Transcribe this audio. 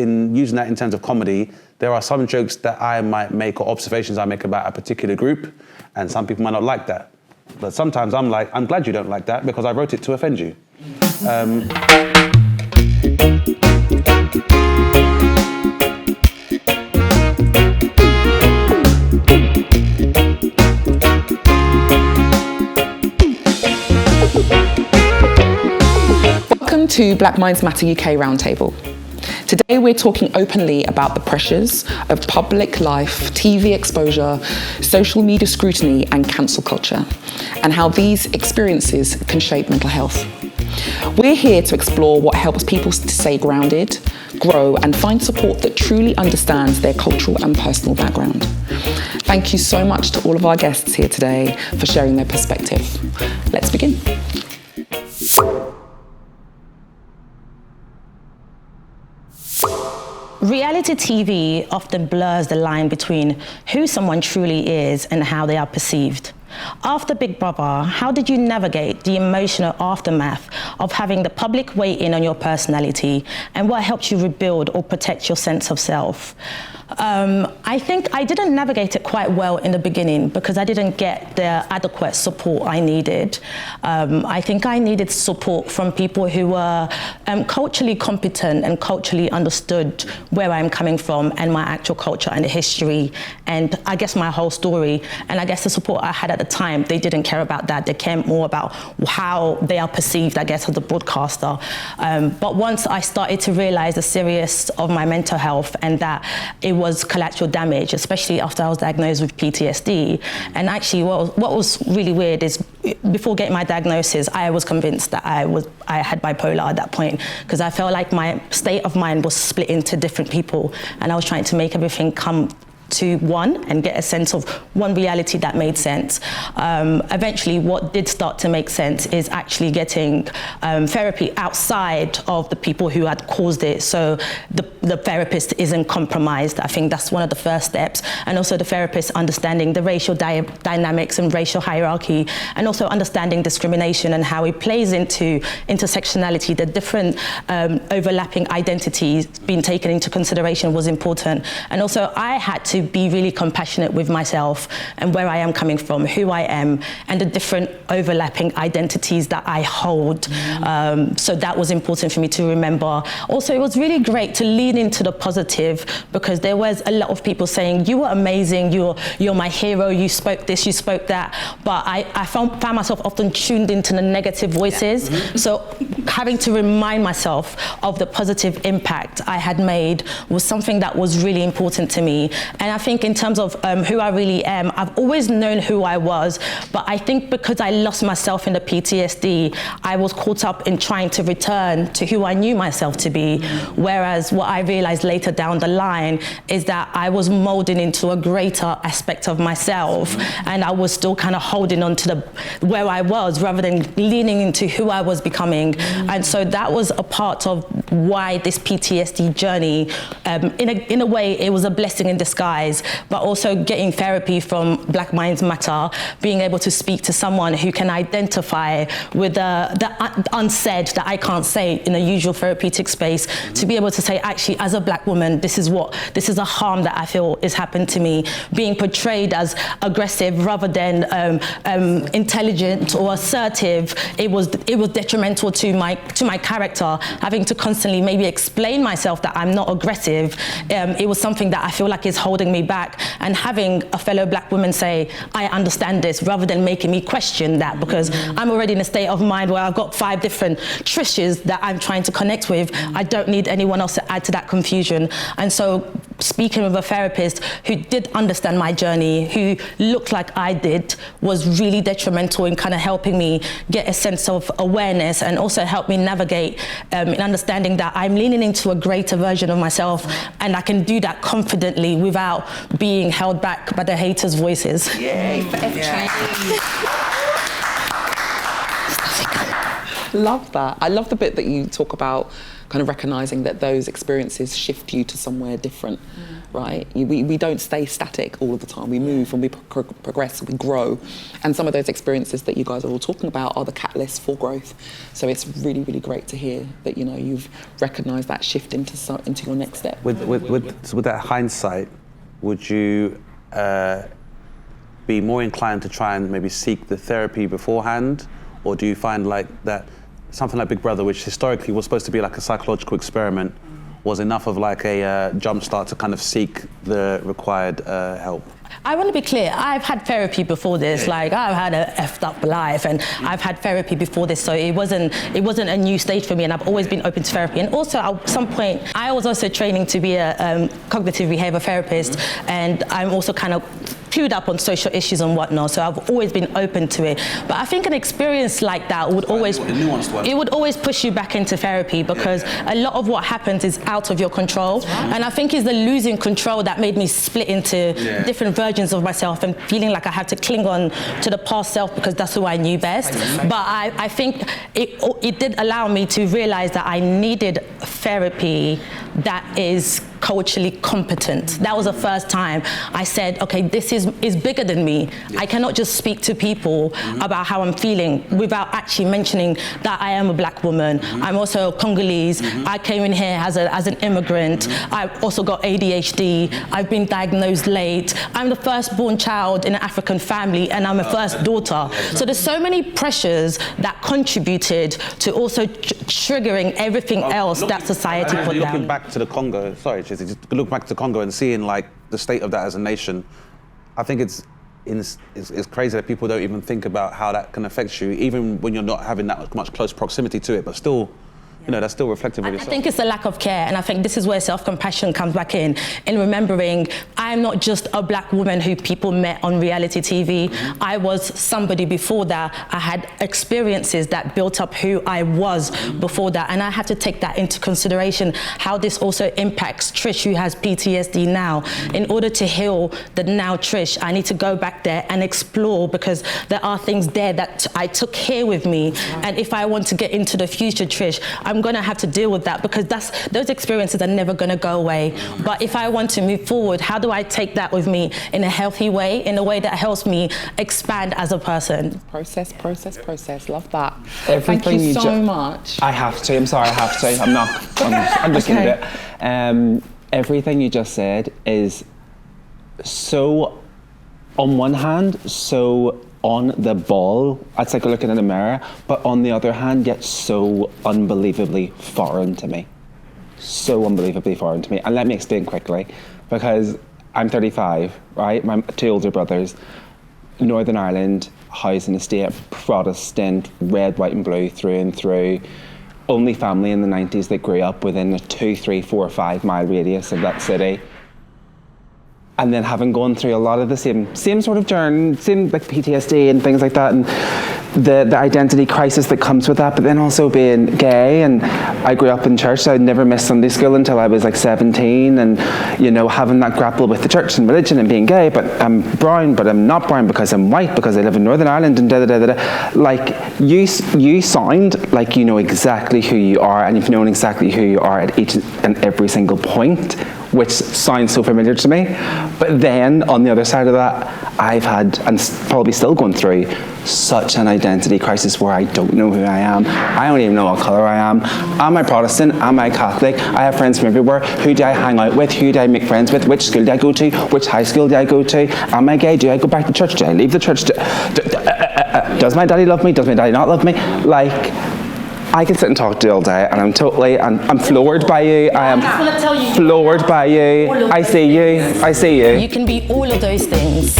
in using that in terms of comedy, there are some jokes that I might make or observations I make about a particular group, and some people might not like that. But sometimes I'm like, I'm glad you don't like that because I wrote it to offend you. Welcome to Black Minds Matter UK Roundtable. Today we're talking openly about the pressures of public life, TV exposure, social media scrutiny and cancel culture, and how these experiences can shape mental health. We're here to explore what helps people to stay grounded, grow and find support that truly understands their cultural and personal background. Thank you so much to all of our guests here today for sharing their perspective. Let's begin. Reality TV often blurs the line between who someone truly is and how they are perceived. After Big Brother, how did you navigate the emotional aftermath of having the public weigh in on your personality, and what helped you rebuild or protect your sense of self? I think I didn't navigate it quite well in the beginning because I didn't get the adequate support I needed. I think I needed support from people who were culturally competent and culturally understood where I'm coming from and my actual culture and the history and I guess my whole story. And I guess the support I had at the time, they didn't care about that. They cared more about how they are perceived, I guess, as a broadcaster. But once I started to realize the seriousness of my mental health and that it was collateral damage, especially after I was diagnosed with PTSD. And actually what was really weird is before getting my diagnosis, I was convinced that I had bipolar at that point because I felt like my state of mind was split into different people and I was trying to make everything come to one and get a sense of one reality that made sense. Eventually, what did start to make sense is actually getting therapy outside of the people who had caused it. So the therapist isn't compromised. I think that's one of the first steps. And also the therapist understanding the racial dynamics and racial hierarchy, and also understanding discrimination and how it plays into intersectionality, the different overlapping identities being taken into consideration was important. And also I had to be really compassionate with myself and where I am coming from, who I am, and the different overlapping identities that I hold. So that was important for me to remember. Also, it was really great to lean into the positive because there was a lot of people saying, you were amazing, you're my hero, you spoke this, you spoke that. But I found myself often tuned into the negative voices. So having to remind myself of the positive impact I had made was something that was really important to me. And I think in terms of who I really am, I've always known who I was, but I think because I lost myself in the PTSD, I was caught up in trying to return to who I knew myself to be. Whereas what I realized later down the line is that I was molding into a greater aspect of myself, and I was still kind of holding on to where I was rather than leaning into who I was becoming. And so that was a part of why this PTSD journey, in a way, it was a blessing in disguise, but also getting therapy from Black Minds Matter, being able to speak to someone who can identify with the unsaid that I can't say in a usual therapeutic space, to be able to say, actually, as a Black woman, this is a harm that I feel is happened to me, being portrayed as aggressive rather than intelligent or assertive. It was detrimental to my character, having to constantly maybe explain myself that I'm not aggressive. It was something that I feel like is holding me back, and having a fellow Black woman say, I understand this, rather than making me question that, because I'm already in a state of mind where I've got 5 different Trishes that I'm trying to connect with. I don't need anyone else to add to that confusion. And so speaking with a therapist who did understand my journey, who looked like I did, was really detrimental in kind of helping me get a sense of awareness, and also help me navigate in understanding that I'm leaning into a greater version of myself, and I can do that confidently without being held back by the haters' voices. Yay, forever change. Love that. I love the bit that you talk about kind of recognising that those experiences shift you to somewhere different. right? We don't stay static all of the time. We move and we progress, we grow. And some of those experiences that you guys are all talking about are the catalysts for growth. So it's really, really great to hear that, you know, you've recognised that shift into your next step. With that hindsight, would you be more inclined to try and maybe seek the therapy beforehand? Or do you find like that something like Big Brother, which historically was supposed to be like a psychological experiment, was enough of like a jump start to kind of seek the required help? I want to be clear, I've had therapy before this, like I've had a effed up life and I've had therapy before this, so it wasn't a new stage for me, and I've always been open to therapy. And also at some point, I was also training to be a cognitive behavior therapist, and I'm also kind of clued up on social issues and whatnot, so I've always been open to it. But I think an experience like that would always push you back into therapy, because a lot of what happens is out of your control. And I think it's the losing control that made me split into different versions of myself and feeling like I had to cling on to the past self because that's who I knew best. But I think it did allow me to realize that I needed therapy that is culturally competent. That was the first time I said, okay, this is bigger than me. I cannot just speak to people about how I'm feeling without actually mentioning that I am a black woman. I'm also Congolese. I came in here as an immigrant. I've also got ADHD. I've been diagnosed late. I'm the firstborn child in an African family, and I'm a first daughter. So there's so many pressures that contributed to also triggering everything else that society put down. Looking back to the Congo, sorry, Chizzy, just look back to Congo and seeing like the state of that as a nation, I think it's crazy that people don't even think about how that can affect you, even when you're not having that much close proximity to it, but still, you know, that's still reflective of yourself. I think it's a lack of care, and I think this is where self-compassion comes back in remembering I'm not just a black woman who people met on reality TV. I was somebody before that. I had experiences that built up who I was before that, and I had to take that into consideration, how this also impacts Trish, who has PTSD now. In order to heal the now Trish, I need to go back there and explore, because there are things there that I took here with me, and if I want to get into the future Trish, I'm going to have to deal with that, because those experiences are never going to go away. But if I want to move forward, how do I take that with me in a healthy way, in a way that helps me expand as a person? Process. Love that. Everything Thank you so much. I have to. I'm sorry, I have to. I'm just going to do it. Everything you just said is so, on one hand, so on the ball. It's like looking in a mirror, but on the other hand, yet so unbelievably foreign to me. So unbelievably foreign to me. And let me explain quickly, because I'm 35, right? My two older brothers, Northern Ireland, housing estate, Protestant, red, white and blue through and through. Only family in the 90s that grew up within a 2, 3, 4, 5 mile radius of that city. And then having gone through a lot of the same sort of journey, same like PTSD and things like that, and the identity crisis that comes with that, but then also being gay. And I grew up in church, so I never missed Sunday school until I was like 17, and you know, having that grapple with the church and religion and being gay, but I'm brown, but I'm not brown because I'm white, because I live in Northern Ireland and da-da-da-da-da. Like, you sound like you know exactly who you are, and you've known exactly who you are at each and every single point, which sounds so familiar to me. But then, on the other side of that, I've had, and probably still going through, such an identity crisis where I don't know who I am. I don't even know what colour I am. Am I Protestant? Am I Catholic? I have friends from everywhere. Who do I hang out with? Who do I make friends with? Which school do I go to? Which high school do I go to? Am I gay? Do I go back to church? Do I leave the church? Does my daddy love me? Does my daddy not love me? Like, I can sit and talk to you all day, and I'm floored by you. I am floored by you. I see you. I see you. You can be all of those things.